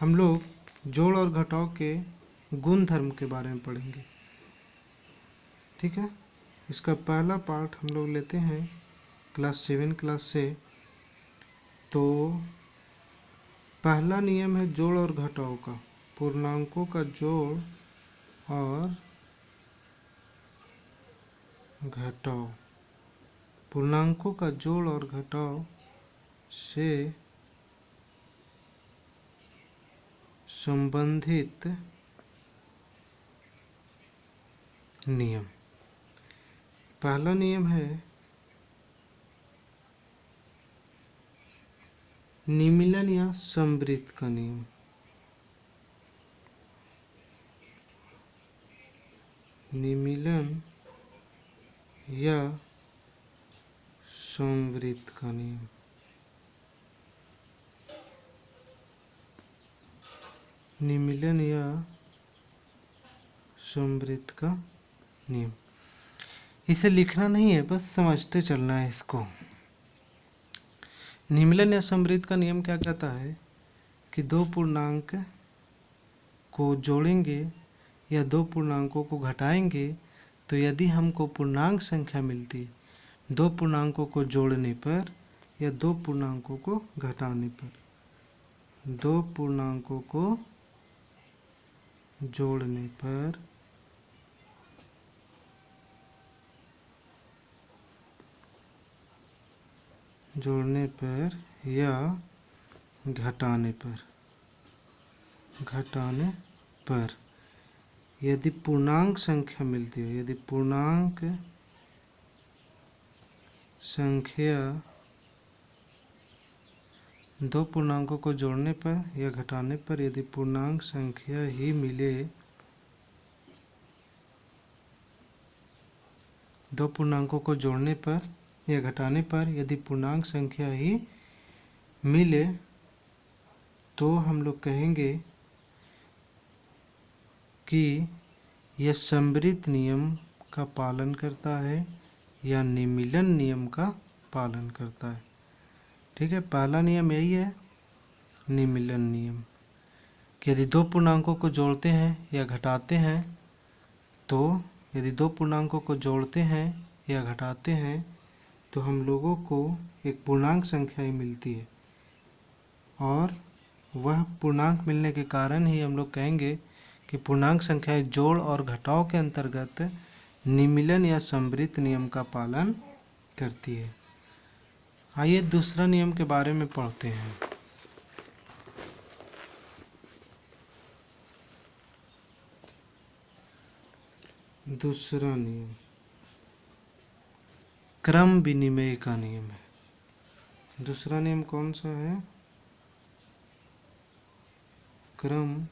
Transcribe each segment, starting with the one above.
हम लोग जोड़ और घटाव के गुण धर्म के बारे में पढ़ेंगे। ठीक है, इसका पहला पार्ट हम लोग लेते हैं क्लास 7 क्लास से। तो पहला नियम है जोड़ और घटाव का, पूर्णांकों का जोड़ और घटाव। पूर्णांकों का जोड़ और घटाव से संबंधित नियम। पहला नियम है निमीलन या समवृत्त का नियम। निमीलन या समवृत्त का नियम। निमीलन या समवृत्त का नियम। इसे लिखना नहीं है, बस समझते चलना है इसको। निमीलन या समवृत्त का नियम क्या कहता है कि दो पूर्णांक को जोड़ेंगे या दो पूर्णांकों को घटाएंगे तो यदि हमको पूर्णांक संख्या मिलती है, दो पूर्णांकों को जोड़ने पर या दो पूर्णांकों को घटाने पर, दो पूर्णांकों को जोड़ने पर या घटाने पर यदि पूर्णांक संख्या मिलती है, यदि पूर्णांक संख्या दो पूर्णांकों को जोड़ने पर या घटाने पर यदि पूर्णांक संख्या ही मिले, दो पूर्णांकों को जोड़ने पर या घटाने पर यदि पूर्णांक संख्या ही मिले तो हम लोग कहेंगे कि यह समवृत्त नियम का पालन करता है या निमीलन नियम का पालन करता है। ठीक है, पहला नियम यही है, निमीलन नियम, कि यदि दो पूर्णांकों को जोड़ते हैं या घटाते हैं तो यदि दो पूर्णांकों को जोड़ते हैं या घटाते हैं तो हम लोगों को एक पूर्णांक संख्या ही मिलती है, और वह पूर्णांक मिलने के कारण ही हम लोग कहेंगे कि पूर्णांक संख्याएं जोड़ और घटाव के अंतर्गत निमीलन या समवृत्त नियम का पालन करती है। आइए दूसरा नियम के बारे में पढ़ते हैं। दूसरा नियम क्रम विनिमय का नियम है। दूसरा नियम कौन सा है? क्रम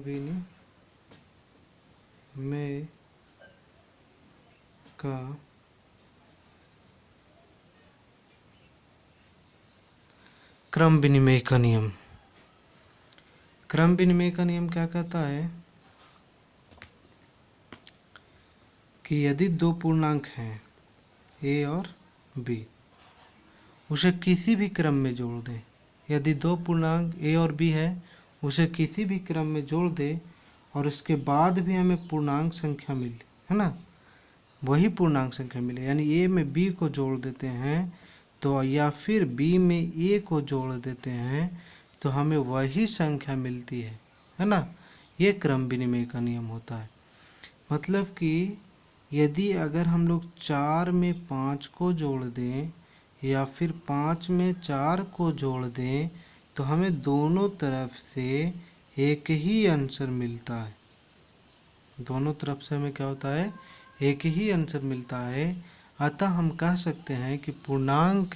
विनिमय का क्रम विनिमय का नियम। क्रम विनिमय का नियम क्या कहता है कि यदि दो पूर्णांक हैं a और b, उसे किसी भी क्रम में जोड़ दें। यदि दो पूर्णांक a और b है, उसे किसी भी क्रम में जोड़ दें और उसके बाद भी हमें पूर्णांक संख्या मिले, है ना, वही पूर्णांक संख्या मिले, यानी a में b को जोड़ देते हैं तो, या फिर b में a को जोड़ देते हैं तो हमें वही संख्या मिलती है ना। ये क्रम विनिमय का नियम होता है। मतलब कि यदि अगर हम लोग 4 में 5 को जोड़ दें या फिर 5 में 4 को जोड़ दें तो हमें दोनों तरफ से एक ही आंसर मिलता है। दोनों तरफ से हमें क्या होता है? एक ही आंसर मिलता है। अतः हम कह सकते हैं कि पूर्णांक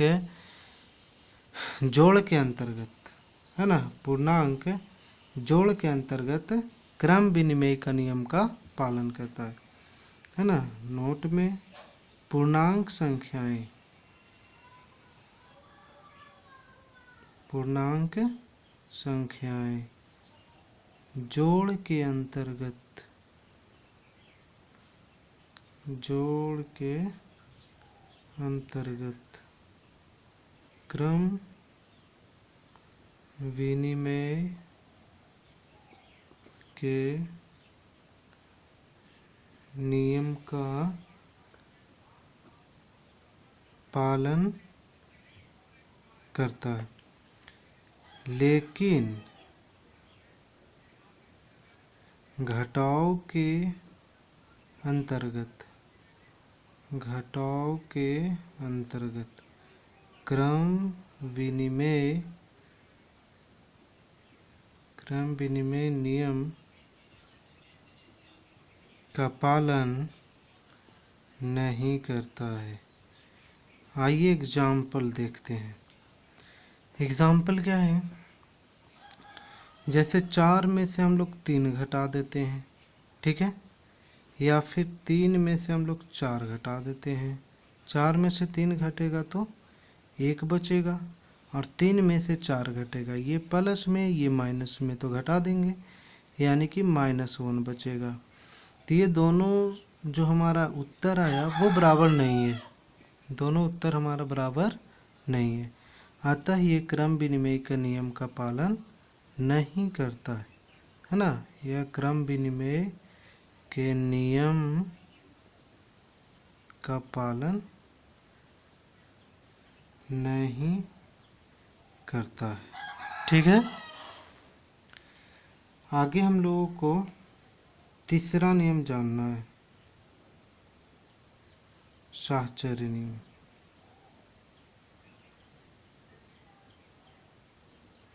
जोड़ के अंतर्गत, है ना, पूर्णांक जोड़ के अंतर्गत क्रम विनिमय का नियम का पालन करता है ना। नोट में पूर्णांक संख्याएं जोड़ के अंतर्गत क्रम विनिमय के नियम का पालन करता है, लेकिन घटाव के अंतर्गत क्रम विनिमय नियम का पालन नहीं करता है। आइए एग्जाम्पल देखते हैं। एग्जाम्पल क्या है? जैसे 4 में से हम लोग 3 घटा देते हैं, ठीक है, या फिर 3 में से हम लोग 4 घटा देते हैं। 4 में से 3 घटेगा तो 1 बचेगा, और 3 में से 4 घटेगा, ये प्लस में ये माइनस में, तो घटा देंगे, यानी कि -1 बचेगा। तो ये दोनों जो हमारा उत्तर आया वो बराबर नहीं है, दोनों उत्तर हमारा बराबर नहीं है। अतः ये क्रम विनिमय के नियम का पालन नहीं करता है ना। यह क्रम विनिमय के नियम का पालन नहीं करता है, ठीक है। आगे हम लोगों को तीसरा नियम जानना है, साहचर्य नियम।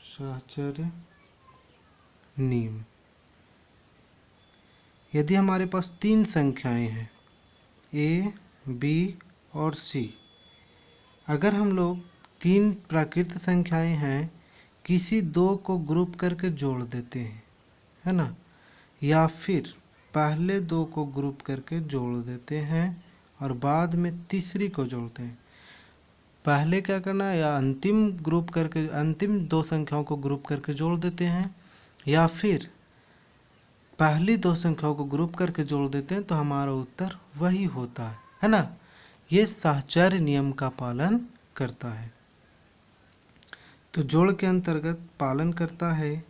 साहचर्य नियम, यदि हमारे पास 3 संख्याएं हैं A, B और C, अगर हम लोग 3 प्राकृत संख्याएं हैं, किसी 2 को ग्रुप करके जोड़ देते हैं, है ना, या फिर पहले 2 को ग्रुप करके जोड़ देते हैं और बाद में तीसरी को जोड़ते हैं। पहले क्या करना है, या अंतिम ग्रुप करके अंतिम 2 संख्याओं को ग्रुप करके जोड़ देते हैं, या फिर पहली 2 संख्याओं को ग्रुप करके जोड़ देते हैं, तो हमारा उत्तर वही होता है ना। ये साहचर्य नियम का पालन करता है। तो जोड़ के अंतर्गत पालन करता है,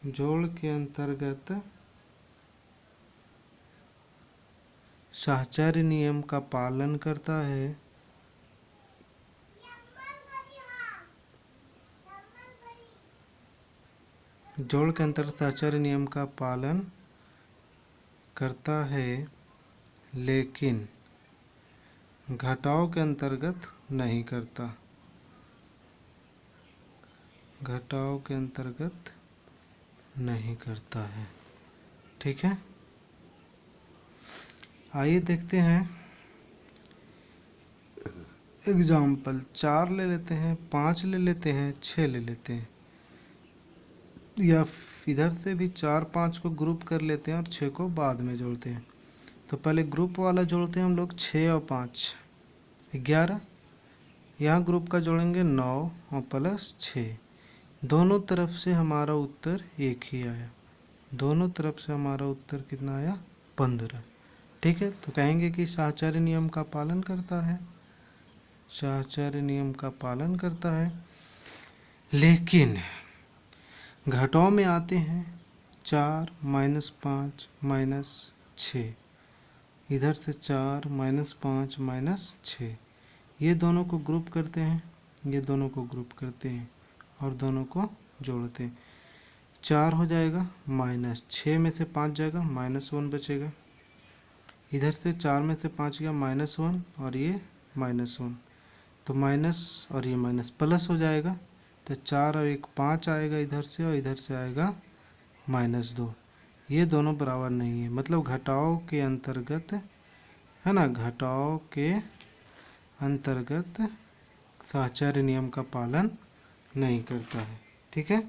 जोड़ के अंतर्गत साहचर्य नियम का पालन करता है, जोड़ के अंतर्गत साहचर्य नियम का पालन करता है, लेकिन घटाव के अंतर्गत नहीं करता, घटाव के अंतर्गत नहीं करता है, ठीक है। आइए देखते हैं एग्जाम्पल। 4 ले लेते हैं, 5 ले लेते हैं, 6 ले लेते हैं, या इधर से भी 4, 5 को ग्रुप कर लेते हैं और 6 को बाद में जोड़ते हैं। तो पहले ग्रुप वाला जोड़ते हैं हम लोग, 6 और 5 11, यहाँ ग्रुप का जोड़ेंगे 9 और प्लस 6। दोनों तरफ से हमारा उत्तर एक ही आया, दोनों तरफ से हमारा उत्तर कितना आया, 15, ठीक है। तो कहेंगे कि साहचर्य नियम का पालन करता है, साहचर्य नियम का पालन करता है, लेकिन घटाव में आते हैं 4 -5 -6, इधर से 4 -5 -6, ये दोनों को ग्रुप करते हैं, ये दोनों को ग्रुप करते हैं और दोनों को जोड़ते हैं। 4 हो जाएगा, -6 में से 5 जाएगा, -1 बचेगा, इधर से 4 में से 5 गया, -1 और ये -1, तो माइनस और ये माइनस प्लस हो जाएगा, तो 4 और 1 5 आएगा इधर से, और इधर से आएगा -2। ये दोनों बराबर नहीं है, मतलब घटाव के अंतर्गत, है ना, घटाव के अंतर्गत साहचर्य नियम का पालन नहीं करता है, ठीक है।